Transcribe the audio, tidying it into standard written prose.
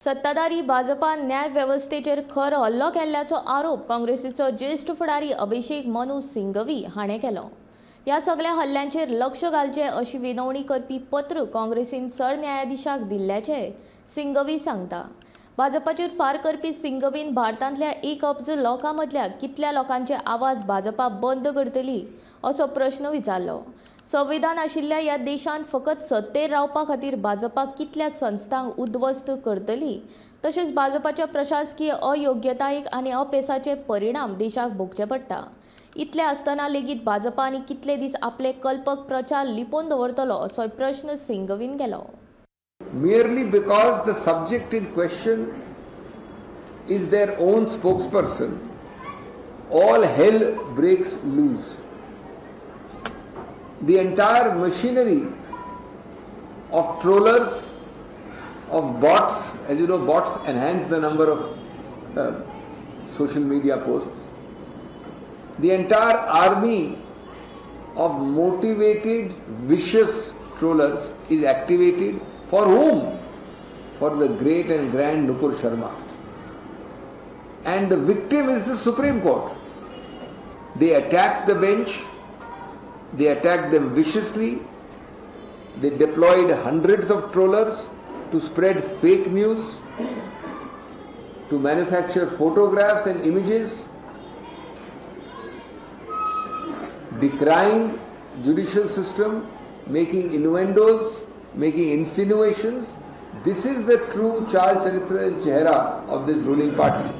सत्ताधारी भाजपा न्याय वेवस्थेचेर खर हल्लो केल्ल्याचो आरोप काँग्रेसीचो ज्येष्ठ फुडारी अभिषेक मनू सिंघवी हाणें केलो. ह्या सगळ्या हल्ल्यांचेर लक्ष घालचें अशी विनवणी करपी पत्र काँग्रेसीन सरन्यायाधीशाक दिल्ल्याचें सिंघवी सांगता. भाजपाचेर फार करपी सिंघवीन भारतांतल्या 1 अब्ज लोकां मदल्या कितल्या लोकांचे आवाज भाजपा बंद करतली असो प्रश्न विचारलो. संविधान आशिल्ल्या ह्या देशांत फकत सत्तेर रावपा खातीर भाजपा कितल्या संस्थांक उद्ध्वस्त करतली, तशेंच भाजपाच्या प्रशासकीय अयोग्यतायेक आनी अपेसाचे परिणाम देशाक भोगचे पडटा. इतले आसतना लेगीत भाजपा आनी कितले दीस आपले कल्पक प्रचार लिपोवन दवरतलो असोय प्रश्न सिंघवीन केलो. Merely because the subject in question is their own spokesperson, all hell breaks loose. The entire machinery of trollers, of bots, as you know, bots enhance the number of social media posts. The entire army of motivated, vicious trollers is activated. For whom? For the great and grand Nupur Sharma. And the victim is the Supreme Court. They attacked the bench. They attacked them viciously. They deployed hundreds of trollers to spread fake news, to manufacture photographs and images, decrying judicial system, making innuendos, making insinuations. This is the true Chal Charitra and Chehra of this ruling party.